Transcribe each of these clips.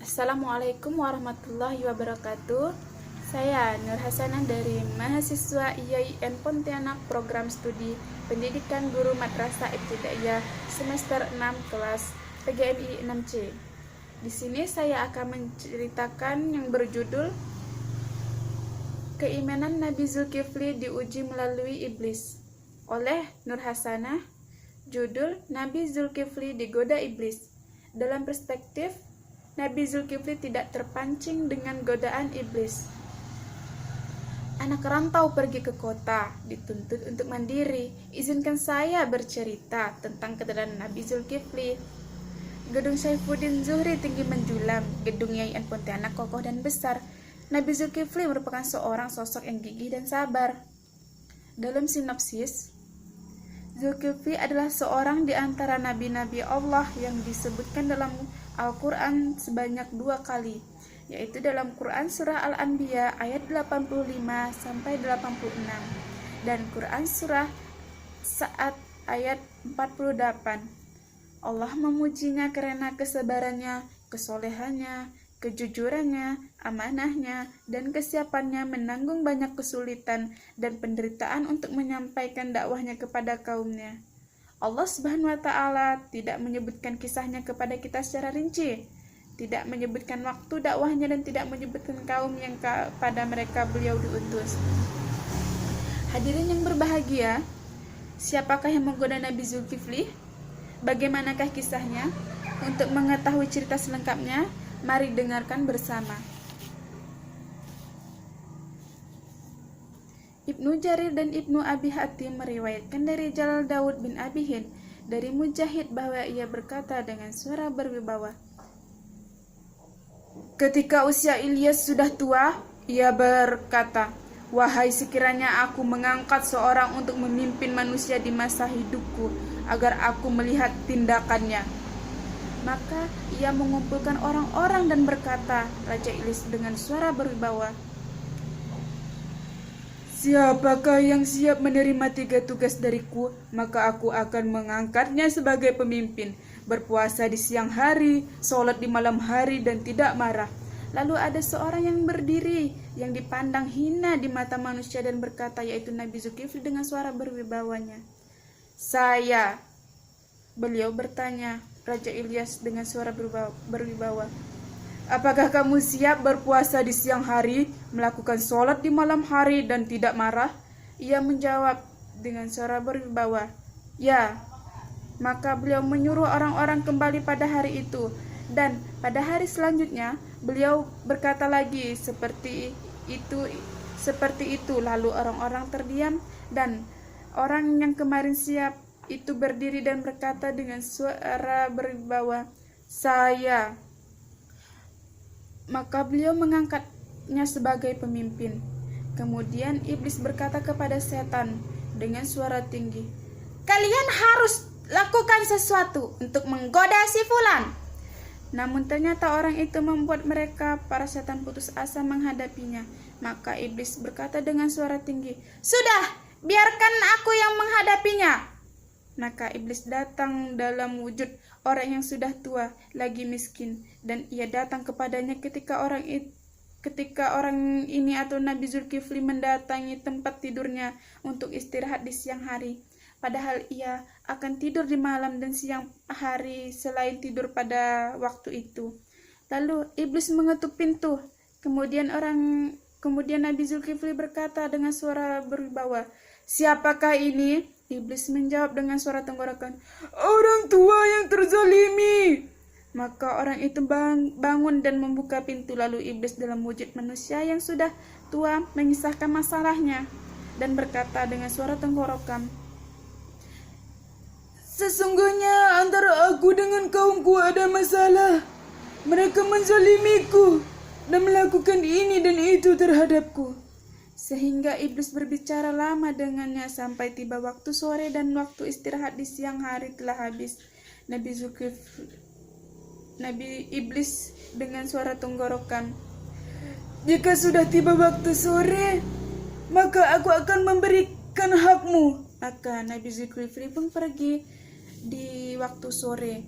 Assalamualaikum warahmatullahi wabarakatuh. Saya Nur Hasanah dari mahasiswa IAIN Pontianak Program Studi Pendidikan Guru Madrasah Ibtidaiyah semester 6 kelas PGMI 6C. Di sini saya akan menceritakan yang berjudul Keimanan Nabi Zulkifli diuji melalui iblis oleh Nur Hasanah. Judul Nabi Zulkifli digoda iblis. Dalam perspektif, Nabi Zulkifli tidak terpancing dengan godaan iblis. Anak rantau pergi ke kota, dituntut untuk mandiri. Izinkan saya bercerita tentang keterangan Nabi Zulkifli. Gedung Saifuddin Zuhri tinggi menjulang, gedung IAIN Pontianak kokoh dan besar. Nabi Zulkifli merupakan seorang sosok yang gigih dan sabar. Dalam sinopsis, Zulkifli adalah seorang di antara nabi-nabi Allah yang disebutkan dalam Al-Quran sebanyak 2 kali, yaitu dalam Quran Surah Al-Anbiya ayat 85-86 dan Quran Surah Sa'ad ayat 48. Allah memujinya karena kesabarannya, kesolehannya, kejujurannya, amanahnya, dan kesiapannya menanggung banyak kesulitan dan penderitaan untuk menyampaikan dakwahnya kepada kaumnya. Allah Subhanahu wa Ta'ala tidak menyebutkan kisahnya kepada kita secara rinci, tidak menyebutkan waktu dakwahnya, dan tidak menyebutkan kaum yang kepada mereka beliau diutus. Hadirin yang berbahagia, siapakah yang menggoda Nabi Zulkifli? Bagaimanakah kisahnya? Untuk mengetahui cerita selengkapnya, mari dengarkan bersama. Ibnu Jarir dan Ibnu Abi Hatim meriwayatkan dari Jalal Daud bin Abi Hind dari Mujahid bahwa ia berkata dengan suara berwibawa, ketika usia Ilyas sudah tua, ia berkata, wahai sekiranya aku mengangkat seorang untuk memimpin manusia di masa hidupku agar aku melihat tindakannya. Maka ia mengumpulkan orang-orang dan berkata, Raja Ilyas dengan suara berwibawa, siapakah yang siap menerima 3 tugas dariku, maka aku akan mengangkatnya sebagai pemimpin, berpuasa di siang hari, sholat di malam hari, dan tidak marah. Lalu ada seorang yang berdiri, yang dipandang hina di mata manusia dan berkata, yaitu Nabi Zulkifli dengan suara berwibawanya. Saya. Beliau bertanya, Raja Ilyas dengan suara berwibawa, apakah kamu siap berpuasa di siang hari, melakukan sholat di malam hari, dan tidak marah? Ia menjawab dengan suara berwibawa, ya. Maka beliau menyuruh orang-orang kembali pada hari itu. Dan pada hari selanjutnya, beliau berkata lagi seperti itu. Lalu orang-orang terdiam, dan orang yang kemarin siap itu berdiri dan berkata dengan suara berwibawa, saya. Maka beliau mengangkatnya sebagai pemimpin. Kemudian iblis berkata kepada setan dengan suara tinggi, kalian harus lakukan sesuatu untuk menggoda si fulan. Namun ternyata orang itu membuat mereka, para setan, putus asa menghadapinya. Maka iblis berkata dengan suara tinggi, sudah, biarkan aku yang menghadapinya. Maka iblis datang dalam wujud orang yang sudah tua, lagi miskin, dan ia datang kepadanya ketika orang ini atau Nabi Zulkifli mendatangi tempat tidurnya untuk istirahat di siang hari. Padahal ia akan tidur di malam dan siang hari selain tidur pada waktu itu. Lalu iblis mengetuk pintu. Kemudian Nabi Zulkifli berkata dengan suara berwibawa, siapakah ini? Iblis menjawab dengan suara tenggorokan, orang tua yang terzalimi. Maka orang itu bangun dan membuka pintu. Lalu iblis dalam wujud manusia yang sudah tua mengisahkan masalahnya dan berkata dengan suara tenggorokan, sesungguhnya antara aku dengan kaumku ada masalah. Mereka menzalimiku dan melakukan ini dan itu terhadapku. Sehingga iblis berbicara lama dengannya sampai tiba waktu sore dan waktu istirahat di siang hari telah habis. Nabi iblis dengan suara tenggorokan, jika sudah tiba waktu sore, maka aku akan memberikan hakmu. Maka Nabi Zulkifli pun pergi di waktu sore.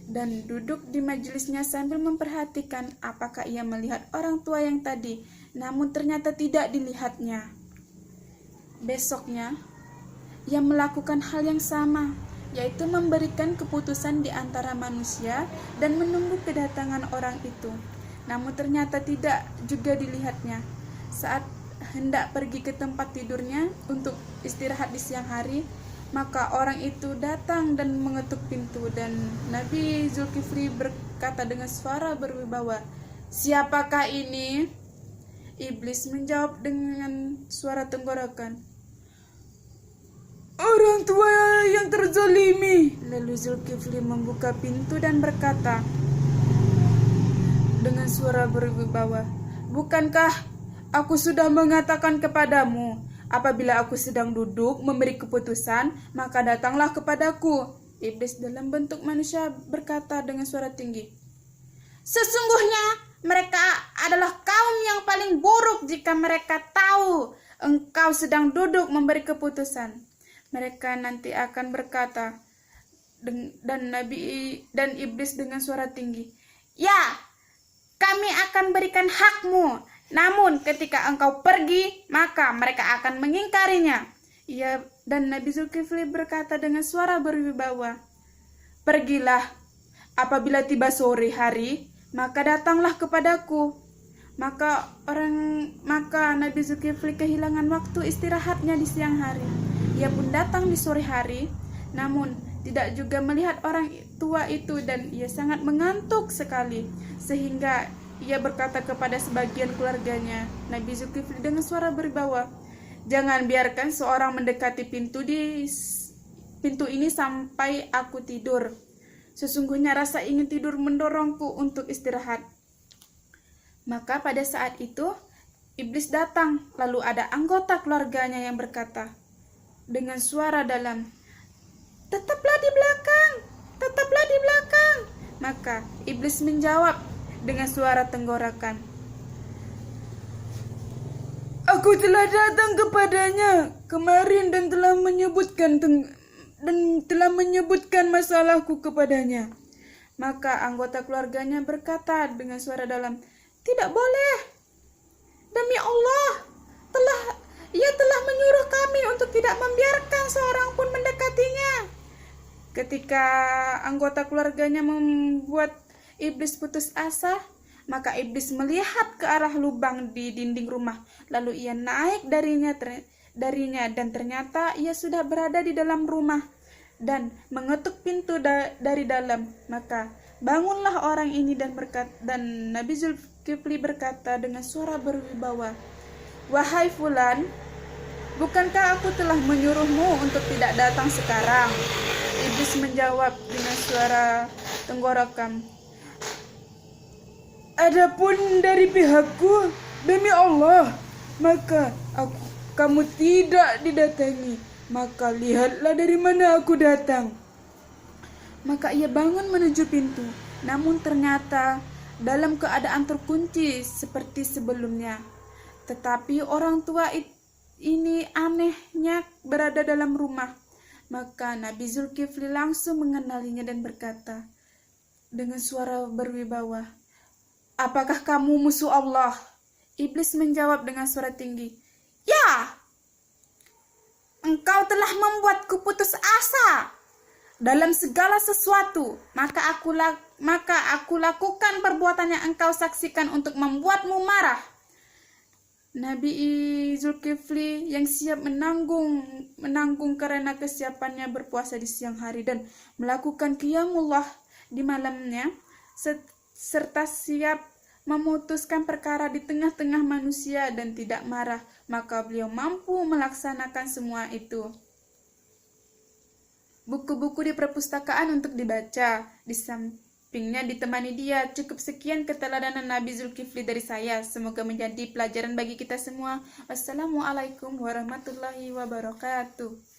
dan duduk di majelisnya sambil memperhatikan apakah ia melihat orang tua yang tadi, namun ternyata tidak dilihatnya. Besoknya, ia melakukan hal yang sama, yaitu memberikan keputusan di antara manusia dan menunggu kedatangan orang itu. Namun ternyata tidak juga dilihatnya. Saat hendak pergi ke tempat tidurnya untuk istirahat di siang hari, maka orang itu datang dan mengetuk pintu, dan Nabi Zulkifli berkata dengan suara berwibawa, "Siapakah ini?" Iblis menjawab dengan suara tenggorokan, "Orang tua yang terzalimi." Lalu Zulkifli membuka pintu dan berkata dengan suara berwibawa, "Bukankah aku sudah mengatakan kepadamu, apabila aku sedang duduk memberi keputusan, maka datanglah kepadaku." Iblis dalam bentuk manusia berkata dengan suara tinggi, "Sesungguhnya mereka adalah kaum yang paling buruk jika mereka tahu engkau sedang duduk memberi keputusan. Mereka nanti akan berkata," dan iblis dengan suara tinggi, "Ya, kami akan berikan hakmu. Namun ketika engkau pergi, maka mereka akan mengingkarinya." Dan Nabi Zulkifli berkata dengan suara berwibawa, "Pergilah, apabila tiba sore hari, maka datanglah kepadaku." Maka Nabi Zulkifli kehilangan waktu istirahatnya di siang hari. Ia pun datang di sore hari, namun tidak juga melihat orang tua itu, dan ia sangat mengantuk sekali, sehingga ia berkata kepada sebagian keluarganya, Nabi Zulkifli dengan suara berwibawa, "Jangan biarkan seorang mendekati pintu ini sampai aku tidur. Sesungguhnya rasa ingin tidur mendorongku untuk istirahat." Maka pada saat itu iblis datang, lalu ada anggota keluarganya yang berkata dengan suara dalam, "Tetaplah di belakang, tetaplah di belakang." Maka iblis menjawab dengan suara tenggorokan, "Aku telah datang kepadanya kemarin dan telah menyebutkan masalahku kepadanya." Maka anggota keluarganya berkata dengan suara dalam, "Tidak boleh. Demi Allah, ia telah menyuruh kami untuk tidak membiarkan seorang pun mendekatinya." Ketika anggota keluarganya membuat iblis putus asa, maka iblis melihat ke arah lubang di dinding rumah, lalu ia naik darinya dan ternyata ia sudah berada di dalam rumah dan mengetuk pintu dari dalam. Maka bangunlah orang ini dan Nabi Zulkifli berkata dengan suara berwibawa, "Wahai fulan, bukankah aku telah menyuruhmu untuk tidak datang sekarang?" Iblis menjawab dengan suara tenggorokan, "Adapun dari pihakku, demi Allah, maka kamu tidak didatangi. Maka lihatlah dari mana aku datang." Maka ia bangun menuju pintu, namun ternyata dalam keadaan terkunci seperti sebelumnya. Tetapi orang tua ini anehnya berada dalam rumah. Maka Nabi Zulkifli langsung mengenalinya dan berkata dengan suara berwibawa, "Apakah kamu musuh Allah?" Iblis menjawab dengan suara tinggi, "Ya, engkau telah membuatku putus asa dalam segala sesuatu, maka aku lakukan perbuatan yang engkau saksikan untuk membuatmu marah." Nabi Zulkifli yang siap menanggung karena kesiapannya berpuasa di siang hari dan melakukan qiyamullah di malamnya, serta siap memutuskan perkara di tengah-tengah manusia dan tidak marah, maka beliau mampu melaksanakan semua itu. Buku-buku di perpustakaan untuk dibaca, di sampingnya ditemani dia. Cukup sekian keteladanan Nabi Zulkifli dari saya. Semoga menjadi pelajaran bagi kita semua. Wassalamualaikum warahmatullahi wabarakatuh.